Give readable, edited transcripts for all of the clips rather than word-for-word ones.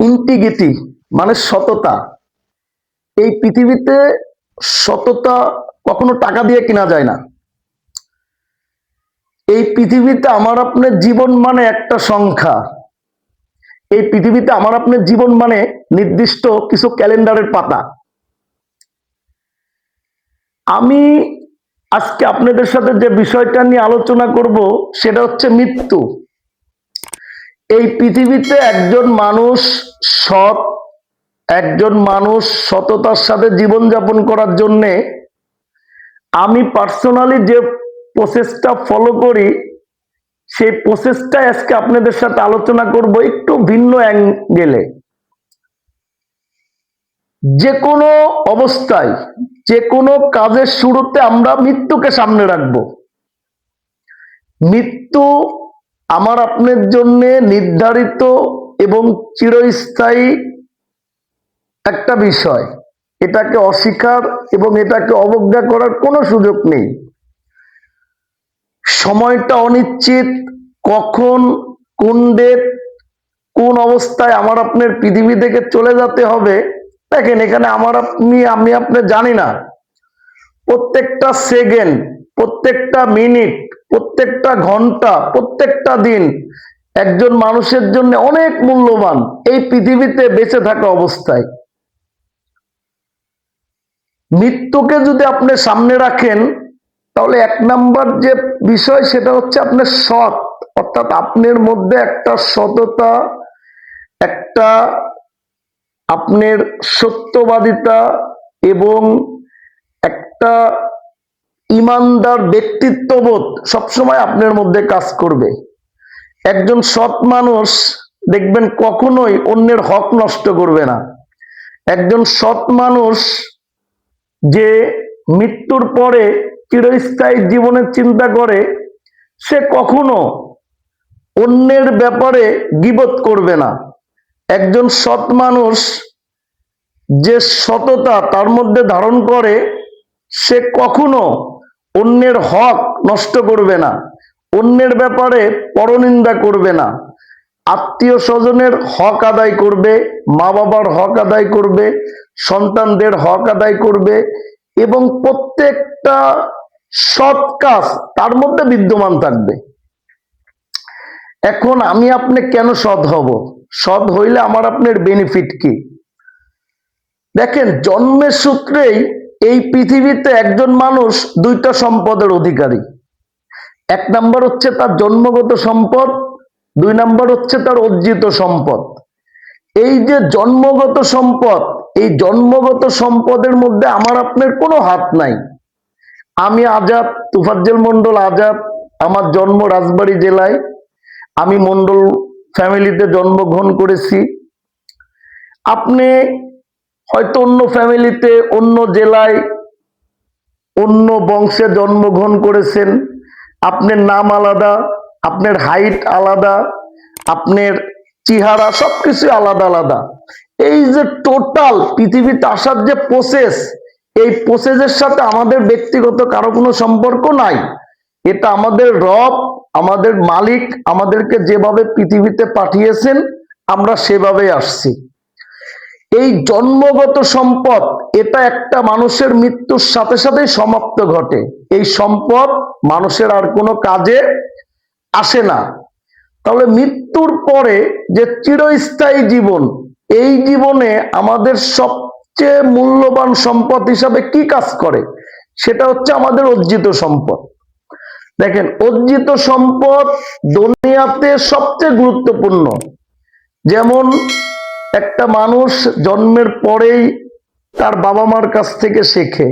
Integrity মানে সততা। এই পৃথিবীতে সততা কখনো টাকা দিয়ে কেনা যায় না। এই পৃথিবীতে আমার আপনার জীবন মানে একটা সংখ্যা। এই পৃথিবীতে আমার আপনার জীবন মানে নির্দিষ্ট কিছু ক্যালেন্ডারের পাতা। আমি আজকে আপনাদের সাথে যে বিষয়টা নিয়ে আলোচনা করব সেটা হচ্ছে মৃত্যু। এই পৃথিবীতে একজন মানুষ সততার সাথে জীবনযাপন করার জন্যে আমি পার্সোনালি যে প্রসেসটা ফলো করি, সেই প্রসেসটা আজকে আপনাদের সাথে আলোচনা করব একটু ভিন্ন অ্যাঙ্গেলে। যে কোনো অবস্থায়, যে কোনো কাজের শুরুতে আমরা মৃত্যুকে সামনে রাখব। মৃত্যু আমার আপনার জন্য নির্ধারিত এবং চিরস্থায়ী একটা বিষয়। এটাকে অস্বীকার এবং এটাকে অবজ্ঞা করার কোনো সুযোগ নেই। সময়টা অনিশ্চিত, কখন কোন ডেট কোন অবস্থায় আমার আপনার পৃথিবী থেকে চলে যেতে হবে, দেখেন এখানে আমি আপনি জানি না। প্রত্যেকটা সেকেন্ড, প্রত্যেকটা মিনিট, প্রত্যেকটা ঘন্টা, প্রত্যেকটা দিন একজন মানুষের জন্য অনেক মূল্যবান এই পৃথিবীতে বেঁচে থাকা অবস্থায়। মৃত্যুকে যদি আপনি সামনে রাখেন তাহলে এক নাম্বার যে বিষয় সেটা হচ্ছে আপনার সৎ, অর্থাৎ আপনার মধ্যে একটা সততা, একটা আপনার সত্যবাদিতা এবং একটা ইমানদার ব্যক্তিত্ববোধ সবসময় আপনার মধ্যে কাজ করবে। একজন সৎ মানুষ দেখবেন কখনোই অন্যের হক নষ্ট করবে না। একজন সৎ মানুষ যে মৃত্যুর পরে চিরস্থায়ী জীবনের চিন্তা করে, সে কখনো অন্যের ব্যাপারে গীবত করবে না। একজন সৎ মানুষ যে সততা তার মধ্যে ধারণ করে, সে কখনো অন্যের হক নষ্ট করবে না, অন্যের ব্যাপারে পরনিন্দা করবে না, আত্মীয় স্বজনের হক আদায় করবে, মা বাবার হক আদায় করবে, সন্তানদের হক আদায় করবে এবং প্রত্যেকটা সৎ কাজ তার মধ্যে বিদ্যমান থাকবে। এখন আমি আপনি কেন সৎ হব? সৎ হইলে আমার আপনার বেনিফিট কি? দেখেন, জন্মের সূত্রেই এই পৃথিবীতে একজন মানুষ দুইটা সম্পদের অধিকারী। এক নাম্বার হচ্ছে তার জন্মগত সম্পদ, দুই নাম্বার হচ্ছে তার অর্জিত সম্পদ। এই যে জন্মগত সম্পদ, এই জন্মগত সম্পদের মধ্যে আমার আপনার কোনো হাত নাই। আমি আজাদ, তোফাজ্জল মন্ডল আজাদ, আমার জন্ম রাজবাড়ী জেলায়। আমি মন্ডল ফ্যামিলিতে জন্মগ্রহণ করেছি। আপনি হয়তো অন্য ফ্যামিলিতে, অন্য জেলায়, অন্য বংশে জন্মগ্রহণ করেছেন। আপনার নাম আলাদা, আপনার হাইট আলাদা, আপনার চেহারা সবকিছু আলাদা আলাদা। এই যে টোটাল পৃথিবীতে আসার যে প্রসেস, এই প্রসেসের সাথে আমাদের ব্যক্তিগত কারো কোনো সম্পর্ক নাই। এটা আমাদের রব, আমাদের মালিক আমাদেরকে যেভাবে পৃথিবীতে পাঠিয়েছেন আমরা সেভাবে আসছি। এই জন্মগত সম্পদ, এটা একটা মানুষের মৃত্যুর সাথে সাথে সমাপ্ত ঘটে। এই সম্পদ মানুষের আর কোনো কাজে আসে না। তাহলে মৃত্যুর পরে যে চিরস্থায়ী জীবন, এই জীবনে আমাদের সবচেয়ে মূল্যবান সম্পদ হিসাবে কি কাজ করে? সেটা হচ্ছে আমাদের অর্জিত সম্পদ। দেখেন, অর্জিত সম্পদ দুনিয়াতে সবচেয়ে গুরুত্বপূর্ণ। যেমন একটা মানুষ জন্মের পরেই তার বাবা মার কাছ থেকে শেখে,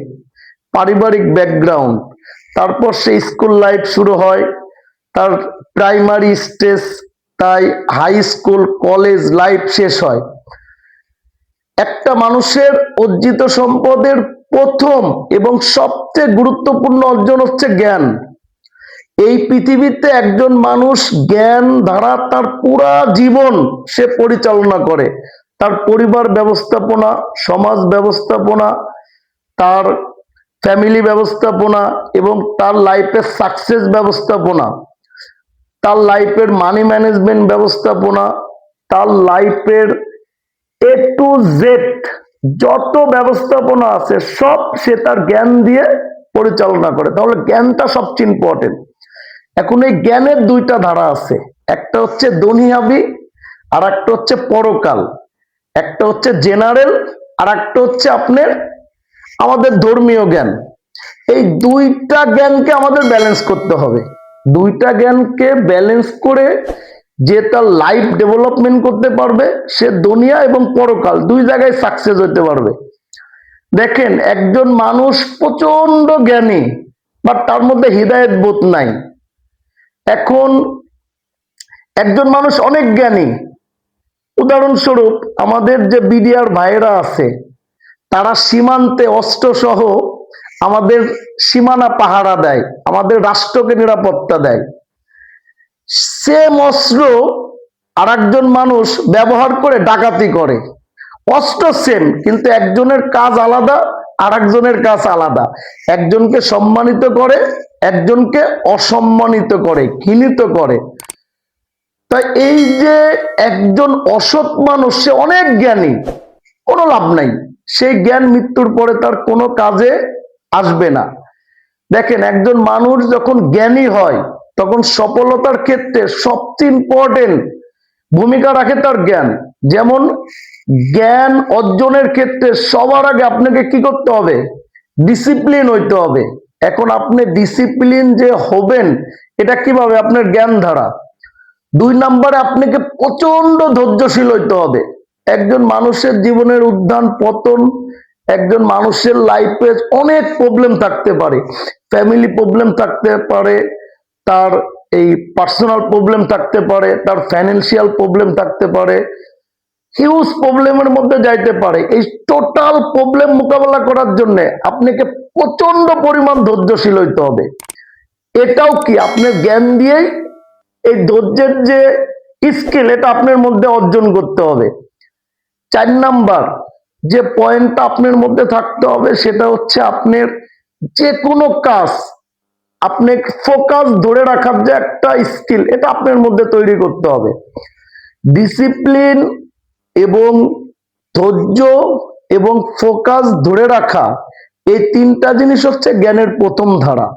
পারিবারিক ব্যাকগ্রাউন্ড, তারপর সে স্কুল লাইফ শুরু হয়, তার প্রাইমারি স্টেজ, তাই হাই স্কুল, কলেজ লাইফ শেষ হয়। একটা মানুষের অর্জিত সম্পদের প্রথম এবং সবচেয়ে গুরুত্বপূর্ণ অর্জন হচ্ছে জ্ঞান। এই পৃথিবীতে একজন মানুষ জ্ঞান দ্বারা তার পুরা জীবন সে পরিচালনা করে। তার পরিবার ব্যবস্থাপনা, সমাজ ব্যবস্থাপনা, তার ফ্যামিলি ব্যবস্থাপনা এবং তার লাইফের সাকসেস ব্যবস্থাপনা, তার লাইফের মানি ম্যানেজমেন্ট ব্যবস্থাপনা, তার লাইফের এ টু জেড যত ব্যবস্থাপনা আছে সব সে তার জ্ঞান দিয়ে পরিচালনা করে। তাহলে জ্ঞানটা সবচেয়ে ইম্পর্টেন্ট। এখন এই জ্ঞানের দুইটা ধারা আছে, একটা হচ্ছে দুনিয়াবি আর একটা হচ্ছে পরকাল। একটা হচ্ছে জেনারেল আর একটা হচ্ছে আপনার আমাদের ধর্মীয় জ্ঞান। এই দুইটা জ্ঞানকে আমাদের ব্যালেন্স করতে হবে। দুইটা জ্ঞানকে ব্যালেন্স করে যে তার লাইফ ডেভেলপমেন্ট করতে পারবে, সে দুনিয়া এবং পরকাল দুই জায়গায় সাকসেস হতে পারবে। দেখেন, একজন মানুষ প্রচন্ড জ্ঞানী বাট তার মধ্যে হৃদায়ত বোধ নাই। এখন একজন মানুষ অনেক জ্ঞানী, উদাহরণস্বরূপ আমাদের যে বিডিআর ভাইয়েরা আছে, তারা সীমান্তে অস্ত্রসহ আমাদের সীমানা পাহারা দেয়, আমাদের রাষ্ট্রকে নিরাপত্তা দেয়। সেম অস্ত্র আর একজন মানুষ ব্যবহার করে ডাকাতি করে, অস্ত্র সেম কিন্তু একজনের কাজ আলাদা আর একজনের কাজ আলাদা। একজনকে সম্মানিত করে, একজনকে অসম্মানিত করে, ঘৃণিত করে। তাই এই যে একজন অসৎ মানুষ, সে অনেক জ্ঞানী, কোনো লাভ নাই, সেই জ্ঞান মৃত্যুর পরে তার কোনো কাজে আসবে না। দেখেন, একজন মানুষ যখন জ্ঞানী হয় তখন সফলতার ক্ষেত্রে সবচেয়ে ইম্পর্টেন্ট ভূমিকা রাখে তার জ্ঞান। যেমন জ্ঞান অর্জনের ক্ষেত্রে সবার আগে আপনাকে কি করতে হবে? ডিসিপ্লিন হইতে হবে। এখন আপনি ডিসিপ্লিন যে হবেন এটা কিভাবে? আপনার জ্ঞান ধারা। দুই নম্বরে আপনাকে প্রচন্ড ধৈর্যশীল হইতে হবে। একজন মানুষের জীবনের উত্থান পতন, একজন মানুষের লাইফে অনেক প্রবলেম থাকতে পারে, ফ্যামিলি প্রবলেম থাকতে পারে, তার এই পার্সোনাল প্রবলেম থাকতে পারে, তার ফাইন্যান্সিয়াল প্রবলেম থাকতে পারে, হিউজ প্রবলেমের মধ্যে যাইতে পারে। এই টোটাল প্রবলেম মোকাবেলা করার জন্য আপনাকে প্রচন্ড পরিমাণ ধৈর্যশীল হইতে হবে। এটাও কি আপনার জ্ঞান দিয়েই এই ধৈর্যের যে স্কিল, এটা আপনার মধ্যে অর্জন করতে হবে। 4 নাম্বার যে পয়েন্টটা আপনার মধ্যে থাকতে হবে সেটা হচ্ছে আপনার যে কোনো কাজ আপনি ফোকাস ধরে রাখার যে একটা স্কিল, এটা আপনার মধ্যে তৈরি করতে হবে। ডিসিপ্লিন এবং ধৈর্য এবং ফোকাস ধরে রাখা, এই তিনটা জিনিস হচ্ছে জ্ঞানের প্রথম ধারা।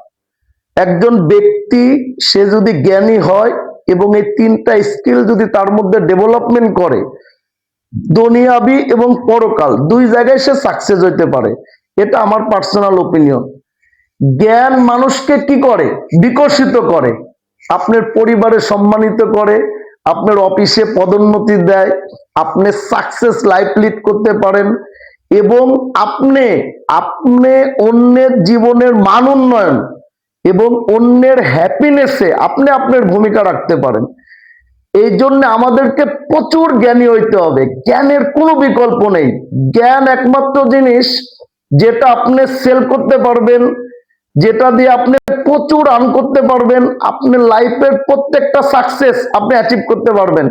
একজন ব্যক্তি সে যদি জ্ঞানী হয় এবং এই তিনটা স্কিল যদি তার মধ্যে ডেভেলপমেন্ট করে, দুনিয়াবি এবং পরকাল দুই জায়গায় সে সাকসেস হইতে পারে। এটা আমার পার্সোনাল ওপিনিয়ন। জ্ঞান মানুষকে কি করে? বিকশিত করে, আপনার পরিবারে সম্মানিত করে, আপনার অফিসে পদোন্নতি দেয়, আপনি সাকসেস লাইফ লিড করতে পারেন এবং আপনি আপনি অন্যের জীবনের মান উন্নয়ন এবং অন্যের হ্যাপিনেসে আপনি আপনার ভূমিকা রাখতে পারেন। এই জন্য আমাদেরকে প্রচুর জ্ঞানী হইতে হবে। জ্ঞানের কোনো বিকল্প নেই। জ্ঞান একমাত্র জিনিস যেটা আপনি সেল করতে পারবেন, যেটা দিয়ে আপনি প্রচুর আর্ন করতে পারবেন, আপনার লাইফের প্রত্যেকটা সাকসেস আপনি অ্যাচিভ করতে পারবেন।